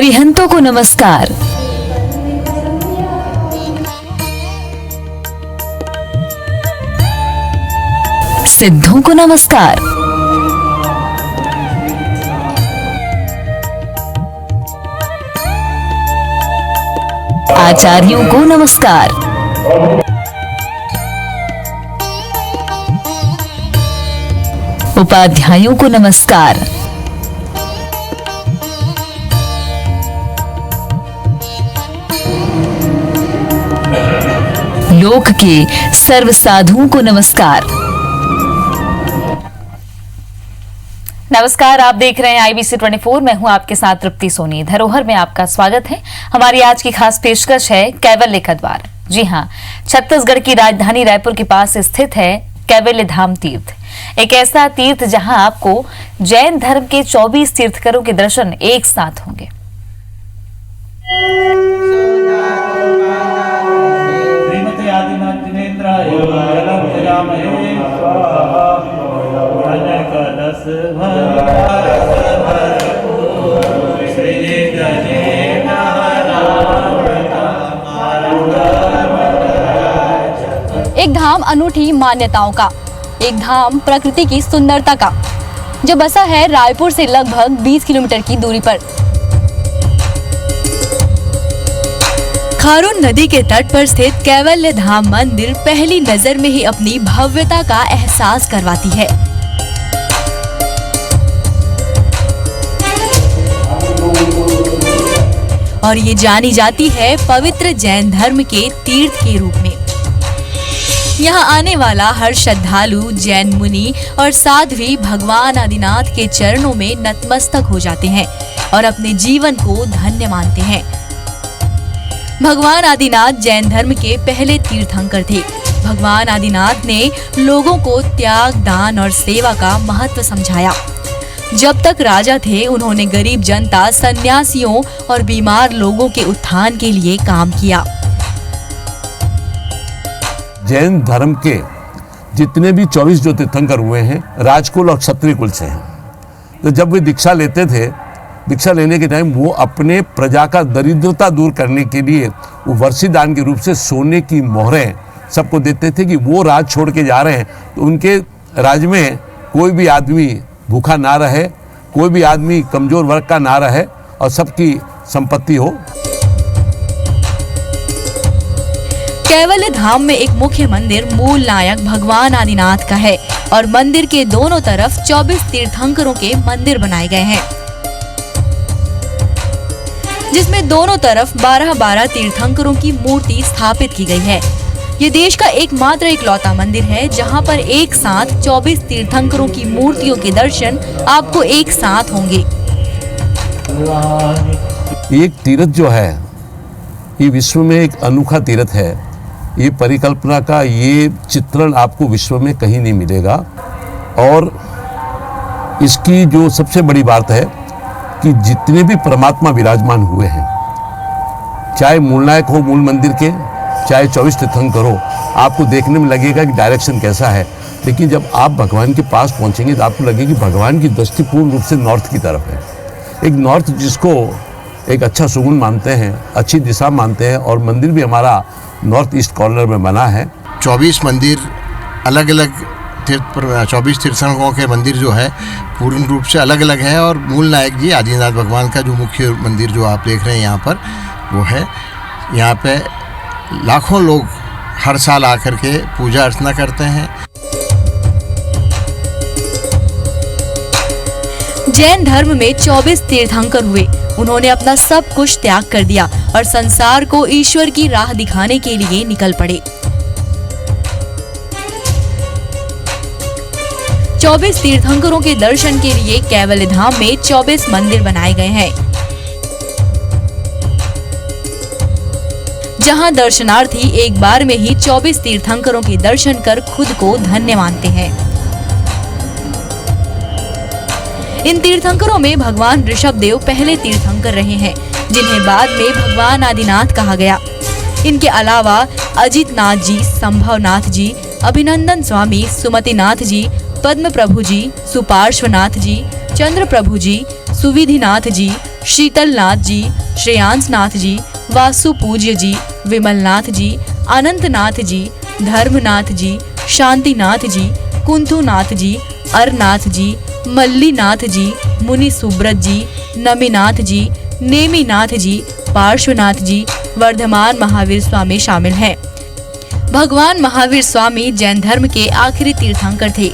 अरिहंतों को नमस्कार। सिद्धों को नमस्कार। आचार्यों को नमस्कार। उपाध्यायों को नमस्कार। लोक के सर्व साधुओं को नमस्कार। नमस्कार, आप देख रहे हैं IBC 24। मैं हूं आपके साथ तृप्ति सोनी। धरोहर में आपका स्वागत है। हमारी आज की खास पेशकश है कैवल्य का द्वार। जी हां, छत्तीसगढ़ की राजधानी रायपुर के पास स्थित है कैवल्य धाम तीर्थ। एक ऐसा तीर्थ जहां आपको जैन धर्म के 24 तीर्थंकरों के दर्शन एक साथ होंगे। एक धाम अनूठी मान्यताओं का, एक धाम प्रकृति की सुंदरता का, जो बसा है रायपुर से लगभग 20 किलोमीटर की दूरी पर। खारून नदी के तट पर स्थित कैवल्य धाम मंदिर पहली नजर में ही अपनी भव्यता का एहसास करवाती है। और ये जानी जाती है पवित्र जैन धर्म के तीर्थ के रूप में। यहाँ आने वाला हर श्रद्धालु जैन मुनि और साध्वी भगवान आदिनाथ के चरणों में नतमस्तक हो जाते हैं और अपने जीवन को धन्य मानते हैं। भगवान आदिनाथ जैन धर्म के पहले तीर्थंकर थे। भगवान आदिनाथ ने लोगों को त्याग, दान और सेवा का महत्व समझाया। जब तक राजा थे, उन्होंने गरीब जनता, सन्यासियों और बीमार लोगों के उत्थान के लिए काम किया। जैन धर्म के जितने भी 24 जो तीर्थंकर हुए हैं, राजकुल और क्षत्रिय कुल से हैं। तो जब वे दीक्षा लेते थे, दीक्षा लेने के टाइम वो अपने प्रजा का दरिद्रता दूर करने के लिए वो वर्षीदान के रूप से सोने की मोहरें सबको देते थे कि वो राज छोड़ के जा रहे हैं तो उनके राज में कोई भी आदमी भूखा ना रहे, कोई भी आदमी कमजोर वर्ग का ना रहे और सबकी संपत्ति हो। कैवल्य धाम में एक मुख्य मंदिर मूल नायक भगवान आदिनाथ का है और मंदिर के दोनों तरफ 24 तीर्थंकरों के मंदिर बनाए गए हैं, जिसमें दोनों तरफ 12-12 तीर्थंकरों की मूर्ति स्थापित की गई है। ये देश का एकमात्र इकलौता मंदिर है जहां पर एक साथ 24 तीर्थंकरों की मूर्तियों के दर्शन आपको एक साथ होंगे। एक तीर्थ जो है ये विश्व में एक अनोखा तीर्थ है। ये परिकल्पना का ये चित्रण आपको विश्व में कहीं नहीं मिलेगा। और इसकी जो सबसे बड़ी बात है कि जितने भी परमात्मा विराजमान हुए हैं, चाहे मूल नायक हो मूल मंदिर के, चाहे 24 तीर्थंकर हो, आपको देखने में लगेगा कि डायरेक्शन कैसा है, लेकिन जब आप भगवान के पास पहुंचेंगे तो आपको लगेगा कि भगवान की दृष्टि पूर्ण रूप से नॉर्थ की तरफ है। एक नॉर्थ जिसको एक अच्छा सुगुन मानते हैं, अच्छी दिशा मानते हैं, और मंदिर भी हमारा नॉर्थ ईस्ट कॉर्नर में बना है। 24 मंदिर अलग अलग 24 तीर्थंकरों के मंदिर जो है पूर्ण रूप से अलग अलग है। और मूल नायक जी आदिनाथ भगवान का जो मुख्य मंदिर जो आप देख रहे हैं यहाँ पर वो है। यहाँ पे लाखों लोग हर साल आकर के पूजा अर्चना करते हैं। जैन धर्म में 24 तीर्थंकर हुए। उन्होंने अपना सब कुछ त्याग कर दिया और संसार को ईश्वर की राह दिखाने के लिए निकल पड़े। 24 तीर्थंकरों के दर्शन के लिए कैवल्य धाम में 24 मंदिर बनाए गए हैं, जहां दर्शनार्थी एक बार में ही 24 तीर्थंकरों के दर्शन कर खुद को धन्य मानते हैं। इन तीर्थंकरों में भगवान ऋषभदेव पहले तीर्थंकर रहे हैं, जिन्हें बाद में भगवान आदिनाथ कहा गया। इनके अलावा अजित नाथ जी, संभवनाथ जी, अभिनंदन स्वामी, सुमतिनाथ जी, पद्म प्रभु जी, सुपार्श्वनाथ जी, चंद्र प्रभु जी, सुविधिनाथ जी, शीतलनाथ जी, श्रेयांसनाथ जी, वासु पूज्य जी, विमलनाथ जी, अनंतनाथ जी, धर्मनाथ जी, शांतिनाथ जी, कुंथुनाथ जी, अरनाथ जी, मल्लीनाथ जी, मुनि सुब्रत जी, नमीनाथ जी, नेमीनाथ जी, पार्श्वनाथ जी, वर्धमान महावीर स्वामी शामिल हैं। भगवान महावीर स्वामी जैन धर्म के आखिरी तीर्थंकर थे।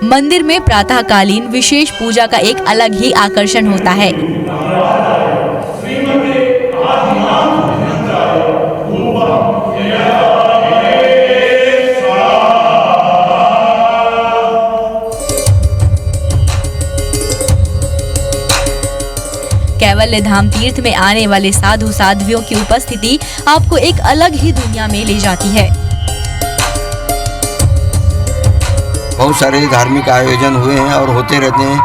मंदिर में प्रातःकालीन विशेष पूजा का एक अलग ही आकर्षण होता है। कैवल्य धाम तीर्थ में आने वाले साधु साध्वियों की उपस्थिति आपको एक अलग ही दुनिया में ले जाती है। बहुत सारे धार्मिक आयोजन हुए हैं और होते रहते हैं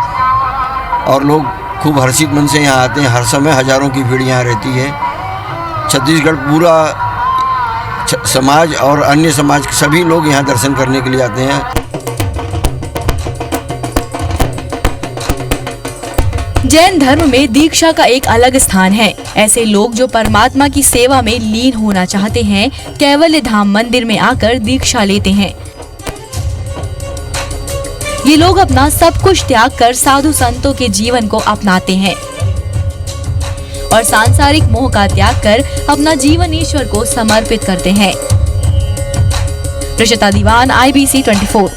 और लोग खूब हर्षित मन से यहाँ आते हैं। हर समय हजारों की भीड़ यहाँ रहती है। छत्तीसगढ़ पूरा समाज और अन्य समाज के सभी लोग यहाँ दर्शन करने के लिए आते हैं। जैन धर्म में दीक्षा का एक अलग स्थान है। ऐसे लोग जो परमात्मा की सेवा में लीन होना चाहते हैं, कैवल्य धाम मंदिर में आकर दीक्षा लेते हैं। ये लोग अपना सब कुछ त्याग कर साधु संतों के जीवन को अपनाते हैं और सांसारिक मोह का त्याग कर अपना जीवन ईश्वर को समर्पित करते हैं। रिशिता दीवान, IBC 24।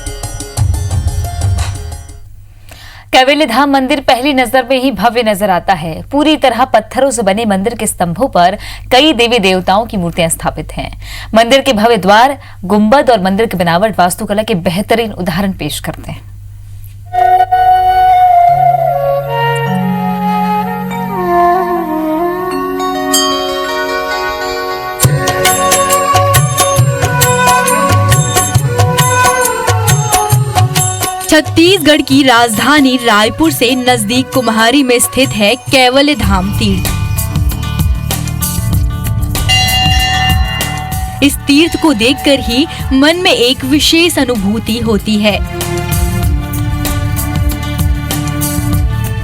कैवल्य धाम मंदिर पहली नजर में ही भव्य नजर आता है। पूरी तरह पत्थरों से बने मंदिर के स्तंभों पर कई देवी देवताओं की मूर्तियां स्थापित हैं। मंदिर के भव्य द्वार, गुंबद और मंदिर की बनावट वास्तुकला के बेहतरीन उदाहरण पेश करते हैं। छत्तीसगढ़ की राजधानी रायपुर से नजदीक कुम्हारी में स्थित है कैवल्य धाम तीर्थ। इस तीर्थ को देखकर ही मन में एक विशेष अनुभूति होती है।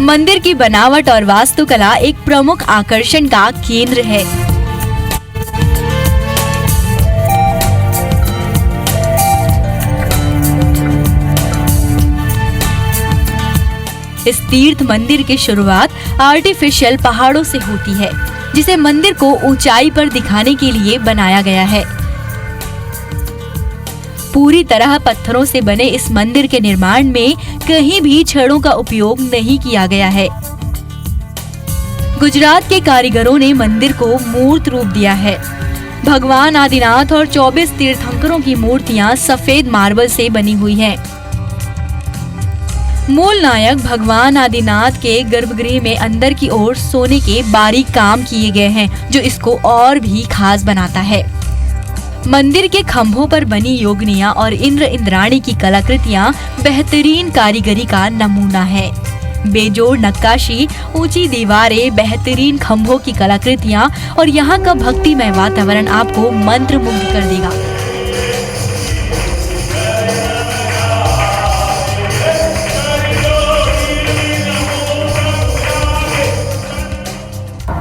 मंदिर की बनावट और वास्तुकला एक प्रमुख आकर्षण का केंद्र है। इस तीर्थ मंदिर की शुरुआत आर्टिफिशियल पहाड़ों से होती है, जिसे मंदिर को ऊंचाई पर दिखाने के लिए बनाया गया है। पूरी तरह पत्थरों से बने इस मंदिर के निर्माण में कहीं भी छड़ों का उपयोग नहीं किया गया है। गुजरात के कारीगरों ने मंदिर को मूर्त रूप दिया है। भगवान आदिनाथ और 24 तीर्थंकरों की मूर्तियां सफेद मार्बल से बनी हुई हैं। मूल नायक भगवान आदिनाथ के गर्भगृह में अंदर की ओर सोने के बारीक काम किए गए हैं, जो इसको और भी खास बनाता है। मंदिर के खंभों पर बनी योगिनियां और इंद्र इंद्राणी की कलाकृतियां बेहतरीन कारीगरी का नमूना है। बेजोड़ नक्काशी, ऊंची दीवारें, बेहतरीन खंभों की कलाकृतियां और यहाँ का भक्तिमय वातावरण आपको मंत्रमुग्ध कर देगा।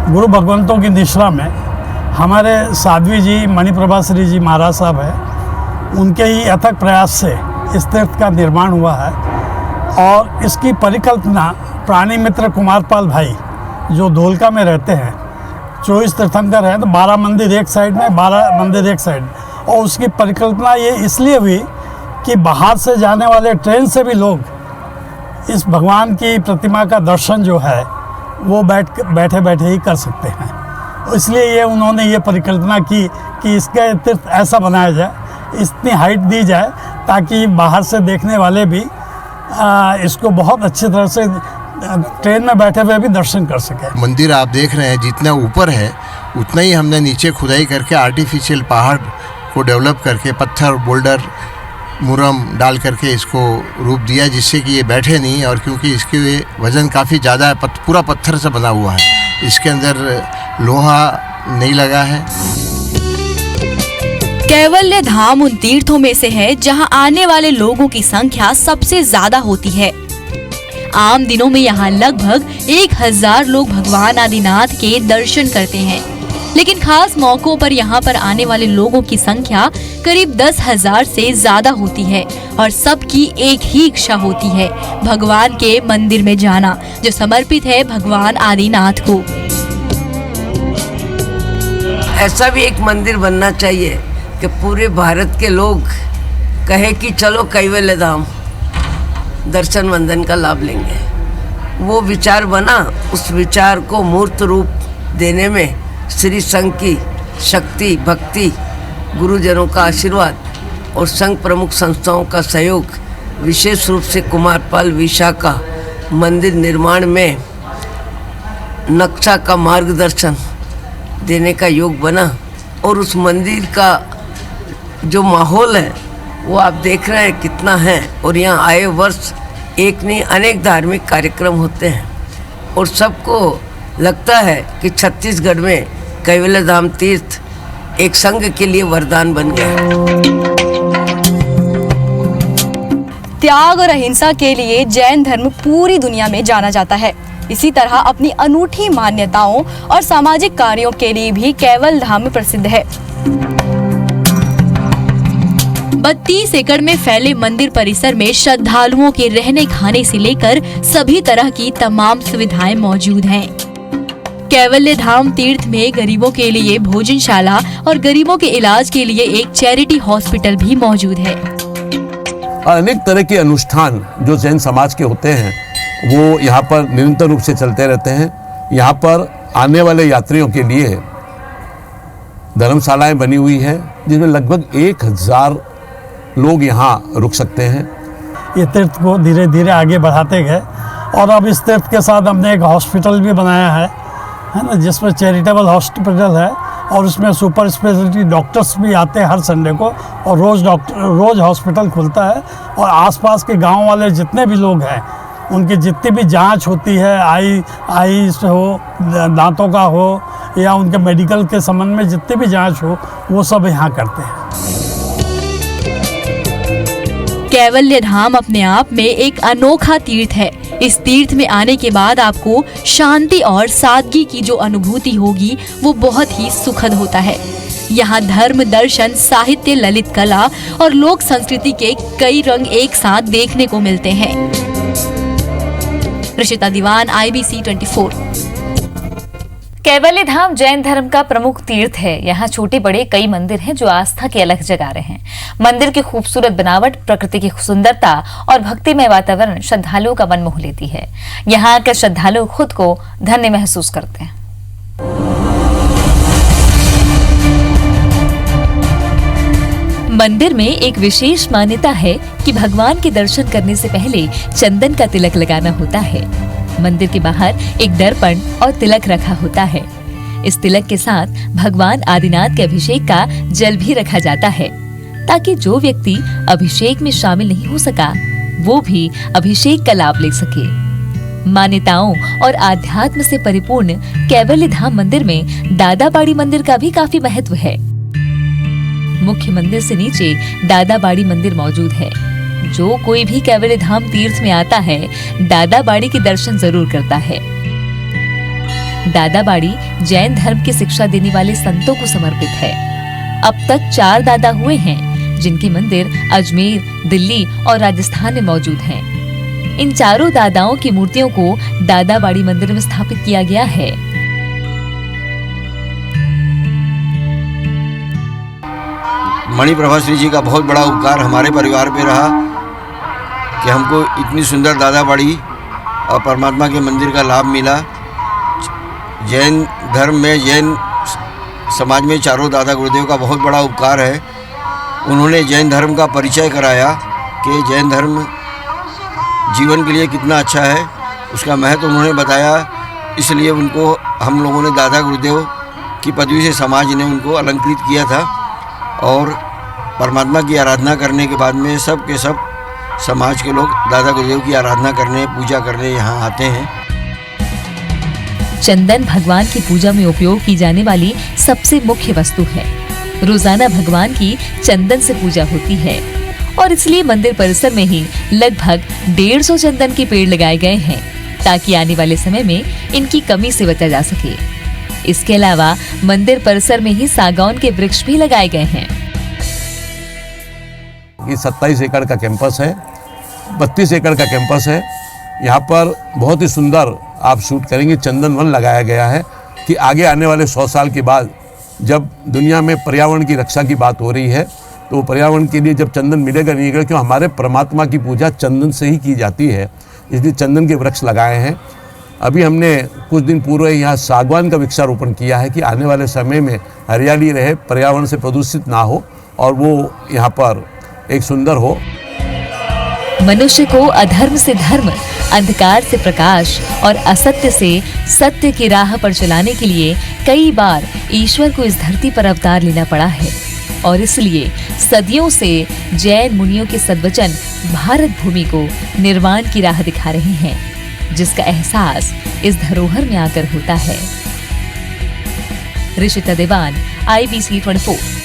गुरु भगवंतों की निश्रा में हमारे साध्वी जी मणिप्रभा श्री जी महाराज साहब हैं। उनके ही अथक प्रयास से इस तीर्थ का निर्माण हुआ है और इसकी परिकल्पना प्राणी मित्र कुमारपाल भाई जो धोलका में रहते हैं, 24 तीर्थंकर हैं तो 12 मंदिर एक साइड में, 12 मंदिर एक साइड, और उसकी परिकल्पना ये इसलिए हुई कि बाहर से जाने वाले ट्रेन से भी लोग इस भगवान की प्रतिमा का दर्शन जो है वो बैठे बैठे ही कर सकते हैं। इसलिए ये उन्होंने ये परिकल्पना की कि इसका तीर्थ ऐसा बनाया जाए, इतनी हाइट दी जाए ताकि बाहर से देखने वाले भी इसको बहुत अच्छी तरह से ट्रेन में बैठे हुए भी दर्शन कर सके। मंदिर आप देख रहे हैं जितना ऊपर है उतना ही हमने नीचे खुदाई करके आर्टिफिशियल पहाड़ को डेवलप करके पत्थर, बोल्डर, मुरम डाल करके इसको रूप दिया, जिससे कि ये बैठे नहीं। और क्योंकि इसके वज़न काफ़ी ज़्यादा है, पूरा पत्थर से बना हुआ है, इसके अंदर लोहा नहीं लगा है। कैवल्य धाम उन तीर्थों में से है जहां आने वाले लोगों की संख्या सबसे ज्यादा होती है। आम दिनों में यहाँ लगभग 1000 लोग भगवान आदिनाथ के दर्शन करते हैं, लेकिन खास मौकों पर यहाँ पर आने वाले लोगों की संख्या करीब 10,000 से ज्यादा होती है और सबकी एक ही इच्छा होती है, भगवान के मंदिर में जाना, जो समर्पित है भगवान आदिनाथ को। ऐसा भी एक मंदिर बनना चाहिए कि पूरे भारत के लोग कहे कि चलो कैवल्य धाम दर्शन वंदन का लाभ लेंगे। वो विचार बना, उस विचार को मूर्त रूप देने में श्री संघ की शक्ति, भक्ति, गुरुजनों का आशीर्वाद और संघ प्रमुख संस्थाओं का सहयोग, विशेष रूप से कुमारपाल विशाखा मंदिर निर्माण में नक्शा का मार्गदर्शन देने का योग बना। और उस मंदिर का जो माहौल है वो आप देख रहे हैं कितना है। और यहाँ आए वर्ष एक नहीं अनेक धार्मिक कार्यक्रम होते हैं और सबको लगता है कि छत्तीसगढ़ में कैवल्य धाम तीर्थ एक संघ के लिए वरदान बन गया। त्याग और अहिंसा के लिए जैन धर्म पूरी दुनिया में जाना जाता है। इसी तरह अपनी अनूठी मान्यताओं और सामाजिक कार्यों के लिए भी कैवल्य धाम प्रसिद्ध है। 32 एकड़ में फैले मंदिर परिसर में श्रद्धालुओं के रहने खाने से लेकर सभी तरह की तमाम सुविधाएं मौजूद हैं। कैवल्य धाम तीर्थ में गरीबों के लिए भोजनशाला और गरीबों के इलाज के लिए एक चैरिटी हॉस्पिटल भी मौजूद है। अनेक तरह के अनुष्ठान जो जैन समाज के होते हैं वो यहाँ पर निरंतर रूप से चलते रहते हैं। यहाँ पर आने वाले यात्रियों के लिए धर्मशालाएं बनी हुई हैं जिसमें लगभग 1000 लोग यहाँ रुक सकते हैं। ये तीर्थ को धीरे धीरे आगे बढ़ाते गए और अब इस तीर्थ के साथ हमने एक हॉस्पिटल भी बनाया है ना, जिसमें चैरिटेबल हॉस्पिटल है और उसमें सुपर स्पेशलिटी डॉक्टर्स भी आते हैं हर संडे को और रोज़ हॉस्पिटल खुलता है। और आसपास के गांव वाले जितने भी लोग हैं उनकी जितनी भी जांच होती है, आई से हो, दांतों का हो या उनके मेडिकल के संबंध में जितनी भी जांच हो वो सब यहाँ करते हैं। कैवल्य धाम अपने आप में एक अनोखा तीर्थ है। इस तीर्थ में आने के बाद आपको शांति और सादगी की जो अनुभूति होगी वो बहुत ही सुखद होता है। यहाँ धर्म, दर्शन, साहित्य, ललित कला और लोक संस्कृति के कई रंग एक साथ देखने को मिलते हैं। ऋषिता दीवान, IBC 24। कैवल्य धाम जैन धर्म का प्रमुख तीर्थ है। यहाँ छोटे बड़े कई मंदिर हैं जो आस्था की अलग जगा रहे हैं। मंदिर की खूबसूरत बनावट, प्रकृति की सुंदरता और भक्तिमय वातावरण श्रद्धालुओं का मन मोह लेती है। यहाँ के श्रद्धालु खुद को धन्य महसूस करते हैं। मंदिर में एक विशेष मान्यता है कि भगवान के दर्शन करने से पहले चंदन का तिलक लगाना होता है। मंदिर के बाहर एक दर्पण और तिलक रखा होता है। इस तिलक के साथ भगवान आदिनाथ के अभिषेक का जल भी रखा जाता है ताकि जो व्यक्ति अभिषेक में शामिल नहीं हो सका वो भी अभिषेक का लाभ ले सके। मान्यताओं और आध्यात्म से परिपूर्ण कैवल्य धाम मंदिर में दादाबाड़ी मंदिर का भी काफी महत्व है। मुख्य मंदिर से नीचे दादाबाड़ी मंदिर मौजूद है। जो कोई भी कैवल्य धाम तीर्थ में आता है दादाबाड़ी के दर्शन जरूर करता है। दादाबाड़ी जैन धर्म की शिक्षा देने वाले संतों को समर्पित है। अब तक 4 दादा हुए हैं जिनके मंदिर अजमेर, दिल्ली और राजस्थान में मौजूद हैं। इन चारों दादाओं की मूर्तियों को दादाबाड़ी मंदिर में स्थापित किया गया है। मणिप्रभा श्री जी का बहुत बड़ा उपकार हमारे परिवार पे रहा कि हमको इतनी सुंदर दादाबाड़ी और परमात्मा के मंदिर का लाभ मिला। जैन धर्म में, जैन समाज में चारों दादा गुरुदेव का बहुत बड़ा उपकार है। उन्होंने जैन धर्म का परिचय कराया कि जैन धर्म जीवन के लिए कितना अच्छा है, उसका महत्व उन्होंने बताया। इसलिए उनको हम लोगों ने दादा गुरुदेव की पदवी से समाज ने उनको अलंकृत किया था और परमात्मा की आराधना करने के बाद में सब के सब समाज के लोग दादा गुरुदेव की आराधना करने, पूजा करने यहाँ आते हैं। चंदन भगवान की पूजा में उपयोग की जाने वाली सबसे मुख्य वस्तु है। रोजाना भगवान की चंदन से पूजा होती है और इसलिए मंदिर परिसर में ही लगभग 150 चंदन के पेड़ लगाए गए हैं ताकि आने वाले समय में इनकी कमी से बचा जा सके। इसके अलावा मंदिर परिसर में ही सागौन के वृक्ष भी लगाए गए हैं। ये 27 एकड़ का कैंपस है, 32 एकड़ का कैंपस है। यहाँ पर बहुत ही सुंदर आप शूट करेंगे। चंदन वन लगाया गया है कि आगे आने वाले 100 साल के बाद जब दुनिया में पर्यावरण की रक्षा की बात हो रही है तो पर्यावरण के लिए जब चंदन मिलेगा नहीं मिलेगा, क्यों हमारे परमात्मा की पूजा चंदन से ही की जाती है, इसलिए चंदन के वृक्ष लगाए हैं। अभी हमने कुछ दिन पूर्व यहाँ सागवान का वृक्षारोपण किया है कि आने वाले समय में हरियाली रहे, पर्यावरण से प्रदूषित ना हो और वो यहाँ पर एक सुंदर हो। मनुष्य को अधर्म से धर्म, अंधकार से प्रकाश और असत्य से सत्य की राह पर चलाने के लिए कई बार ईश्वर को इस धरती पर अवतार लेना पड़ा है और इसलिए सदियों से जैन मुनियों के सद्वचन भारत भूमि को निर्वाण की राह दिखा रहे हैं, जिसका एहसास इस धरोहर में आकर होता है। ऋषिता देवान, IBC 24।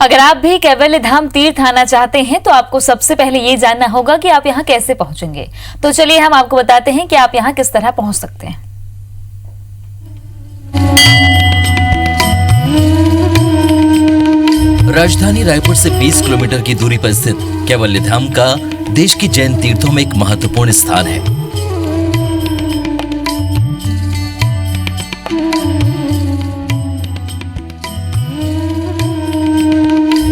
अगर आप भी कैवल्य धाम तीर्थ आना चाहते हैं तो आपको सबसे पहले ये जानना होगा कि आप यहाँ कैसे पहुंचेंगे। तो चलिए हम आपको बताते हैं कि आप यहाँ किस तरह पहुंच सकते हैं। राजधानी रायपुर से 20 किलोमीटर की दूरी पर स्थित कैवल्य धाम का देश की जैन तीर्थों में एक महत्वपूर्ण स्थान है।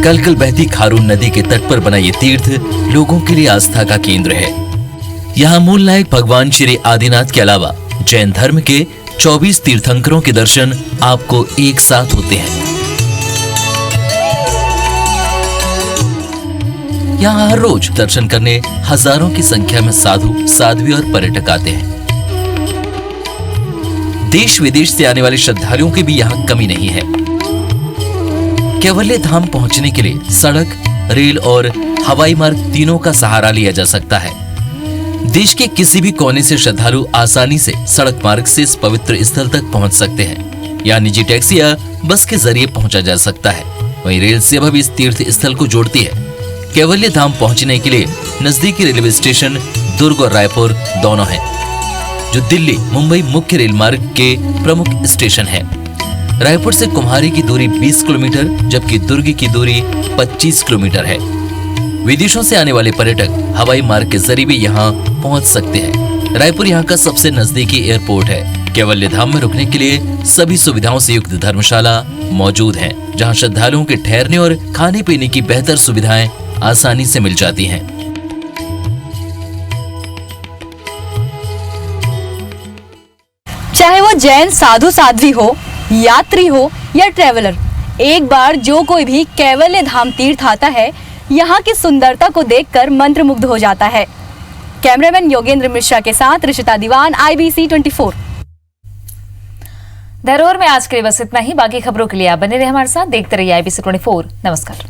कलकल बहती खारून नदी के तट पर बना ये तीर्थ लोगों के लिए आस्था का केंद्र है। यहाँ मूल नायक भगवान श्री आदिनाथ के अलावा जैन धर्म के 24 तीर्थंकरों के दर्शन आपको एक साथ होते हैं। यहाँ हर रोज दर्शन करने हजारों की संख्या में साधु, साध्वी और पर्यटक आते हैं। देश विदेश से आने वाले श्रद्धालुओं की भी यहाँ कमी नहीं है। कैवल्य धाम पहुंचने के लिए सड़क, रेल और हवाई मार्ग तीनों का सहारा लिया जा सकता है। देश के किसी भी कोने से श्रद्धालु आसानी से सड़क मार्ग से इस पवित्र स्थल तक पहुंच सकते हैं या निजी टैक्सी या बस के जरिए पहुंचा जा सकता है। वहीं रेल सेवा भी इस तीर्थ स्थल को जोड़ती है। कैवल्य धाम पहुंचने के लिए नजदीकी रेलवे स्टेशन दुर्ग और रायपुर दोनों हैं, जो दिल्ली मुंबई मुख्य रेल मार्ग के प्रमुख स्टेशन है। रायपुर से कुम्हारी की दूरी 20 किलोमीटर जबकि दुर्ग की दूरी 25 किलोमीटर है। विदेशों से आने वाले पर्यटक हवाई मार्ग के जरिए भी यहाँ पहुँच सकते हैं। रायपुर यहाँ का सबसे नजदीकी एयरपोर्ट है। कैवल्य धाम में रुकने के लिए सभी सुविधाओं से युक्त धर्मशाला मौजूद है, जहाँ श्रद्धालुओं के ठहरने और खाने पीने की बेहतर सुविधाएं आसानी से मिल जाती हैं। चाहे वो जैन साधु साध्वी हो, यात्री हो या ट्रेवलर, एक बार जो कोई भी कैवल्य धाम तीर्थ आता है यहाँ की सुंदरता को देखकर मंत्रमुग्ध हो जाता है। कैमरामैन योगेंद्र मिश्रा के साथ ऋषिता दीवान, IBC 24। धरोहर में आज के लिए बस इतना ही। बाकी खबरों के लिए आप बने रहे हमारे साथ, देखते रहिए IBC 24। नमस्कार।